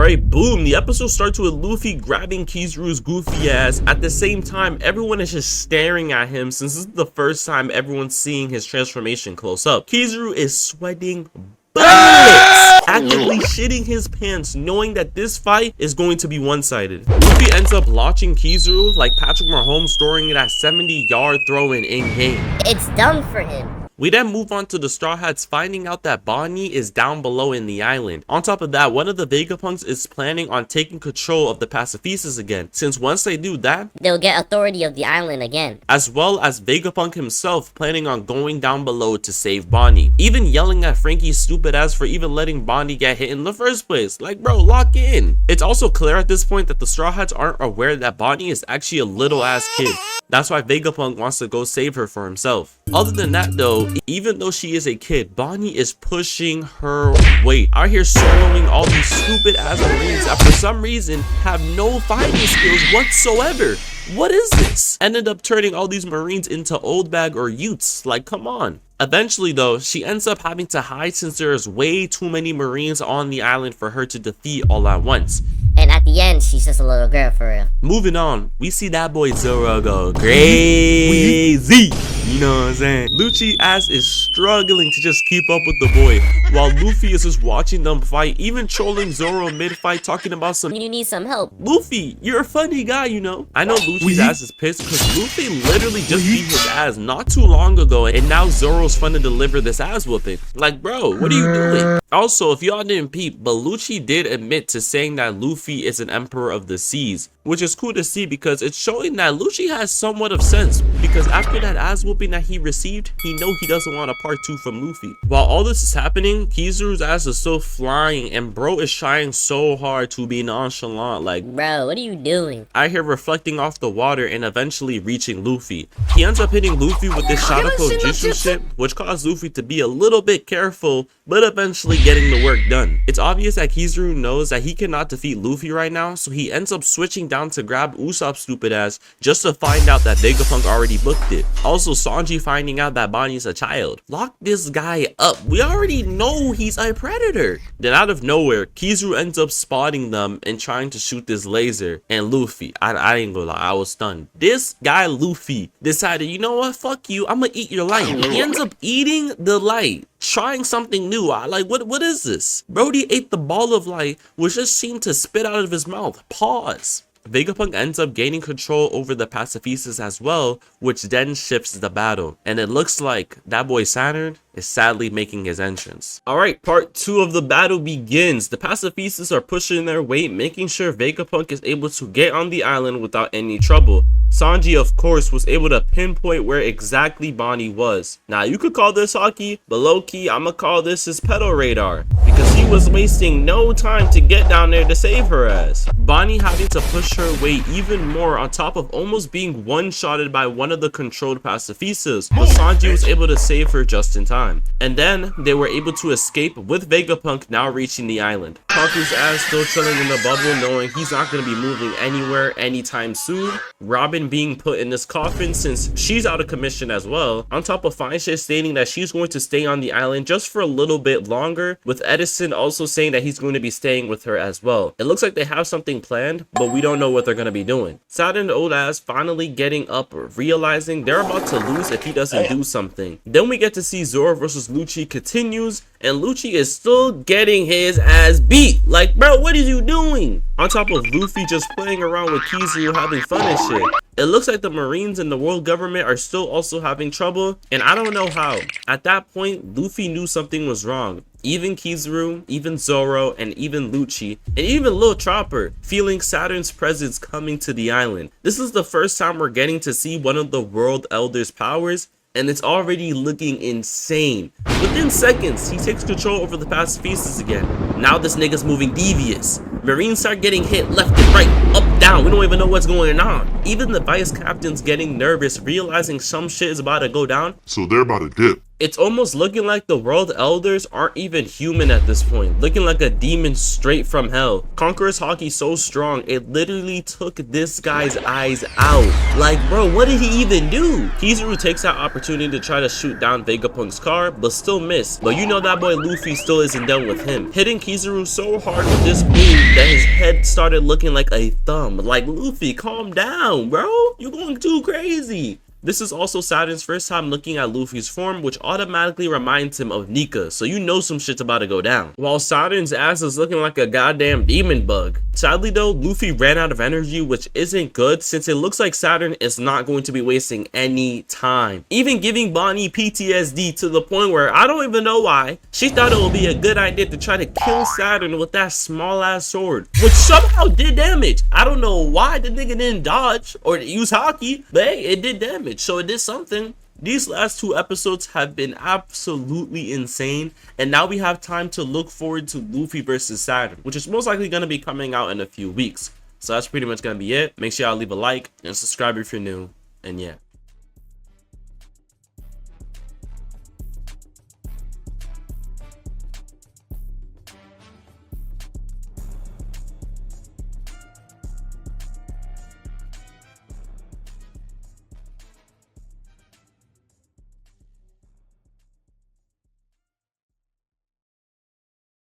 Alright, boom, the episode starts with Luffy grabbing Kizaru's goofy ass. At the same time, everyone is just staring at him since this is the first time everyone's seeing his transformation close up. Kizaru is sweating bullets, actively shitting his pants, knowing that this fight is going to be one-sided. Luffy ends up launching Kizaru like Patrick Mahomes throwing it at 70-yard throw-in in-game. It's done for him. We then move on to the Straw Hats finding out that Bonney is down below in the island. On top of that, one of the Vegapunks is planning on taking control of the Pacifistas again, since once they do that, they'll get authority of the island again. As well as Vegapunk himself planning on going down below to save Bonney. Even yelling at Frankie's stupid ass for even letting Bonney get hit in the first place. Like, bro, lock in. It's also clear at this point that the Straw Hats aren't aware that Bonney is actually a little ass kid. That's why Vegapunk wants to go save her for himself. Other than that though, even though she is a kid, Bonney is pushing her weight. Out here soloing all these stupid ass marines that for some reason have no fighting skills whatsoever. What is this? Ended up turning all these marines into old bag or youths. Like, come on. Eventually though, she ends up having to hide since there is way too many marines on the island for her to defeat all at once. And at the end, she's just a little girl for real. Moving on, we see that boy Zoro go crazy. You know what I'm saying? Lucci ass is struggling to just keep up with the boy, while Luffy is just watching them fight, even trolling Zoro mid-fight, talking about some, you need some help. Luffy, you're a funny guy, you know. I know Luffy's ass is pissed because Luffy literally just beat his ass not too long ago, and now Zoro's fun to deliver this ass whooping. Like, bro, what are you doing? Also, if y'all didn't peep, but Lucci did admit to saying that Luffy is an emperor of the seas, which is cool to see because it's showing that Lucci has somewhat of sense, because after that ass whooping that he received, he know he doesn't want a part 2 from Luffy. While all this is happening, Kizaru's ass is still flying and bro is trying so hard to be nonchalant. Like, bro, what are you doing? I hear reflecting off the water and eventually reaching Luffy. He ends up hitting Luffy with this Shadoko Jutsu shit, which caused Luffy to be a little bit careful, but eventually getting the work done. It's obvious that Kizaru knows that he cannot defeat Luffy right now, so he ends up switching down to grab Usopp's stupid ass just to find out that Vegapunk already booked it. Also, Sanji finding out that Bonnie's a child. Lock this guy up. We already know he's a predator. Then out of nowhere, Kizaru ends up spotting them and trying to shoot this laser. And Luffy, I ain't gonna lie, I was stunned. This guy Luffy decided, you know what, fuck you, I'm gonna eat your light. He ends up eating the light, trying something new. Like, what is this? Brody ate the ball of light, which just seemed to spit out of his mouth. Pause. Vegapunk ends up gaining control over the Pacifistas as well, which then shifts the battle. And it looks like that boy Saturn is sadly making his entrance. Alright, part 2 of the battle begins. The Pacifistas are pushing their weight, making sure Vegapunk is able to get on the island without any trouble. Sanji, of course, was able to pinpoint where exactly Bonney was. Now, you could call this hockey, but low-key, I'ma call this his pedal radar, because he was wasting no time to get down there to save her ass. Bonney having to push her weight even more on top of almost being one-shotted by one of the controlled Pacifistas, but Sanji was able to save her just in time. And then, they were able to escape with Vegapunk now reaching the island. Kaku's ass still chilling in the bubble, knowing he's not going to be moving anywhere anytime soon. Robin being put in this coffin since she's out of commission as well, on top of Fine Shit stating that she's going to stay on the island just for a little bit longer, with Edison also saying that he's going to be staying with her as well. It looks like they have something planned, but we don't know what they're going to be doing. Saturn, old ass, finally getting up, realizing they're about to lose if he doesn't do something. Then we get to see Zoro vs Lucci continues, and Lucci is still getting his ass beat. Like, bro, what is you doing? On top of Luffy just playing around with Kizaru having fun and shit. It looks like the Marines and the world government are still also having trouble, and I don't know how. At that point, Luffy knew something was wrong. Even Kizaru, even Zoro, and even Lucci, and even Lil Chopper feeling Saturn's presence coming to the island. This is the first time we're getting to see one of the World Elders' powers, and it's already looking insane. Within seconds, he takes control over the Pacifistas again. Now this nigga's moving devious. Marines start getting hit left and right, up, down. We don't even know what's going on. Even the vice captain's getting nervous, realizing some shit is about to go down. So they're about to dip. It's almost looking like the world elders aren't even human at this point, looking like a demon straight from hell. Conqueror's haki so strong, it literally took this guy's eyes out. Like, bro, what did he even do? Kizaru takes that opportunity to try to shoot down Vegapunk's car, but still missed. But you know that boy Luffy still isn't done with him, hitting Kizaru so hard with this boom that his head started looking like a thumb. Like, Luffy, calm down, bro. You're going too crazy. This is also Saturn's first time looking at Luffy's form, which automatically reminds him of Nika, so you know some shit's about to go down. While Saturn's ass is looking like a goddamn demon bug. Sadly though, Luffy ran out of energy, which isn't good since it looks like Saturn is not going to be wasting any time. Even giving Bonney PTSD to the point where I don't even know why. She thought it would be a good idea to try to kill Saturn with that small ass sword, which somehow did damage. I don't know why the nigga didn't dodge or use haki, but hey, it did damage. So it did something. These last 2 episodes have been absolutely insane, and now we have time to look forward to Luffy versus Saturn, which is most likely going to be coming out in a few weeks. So that's pretty much going to be it. Make sure y'all leave a like and subscribe if you're new, and yeah.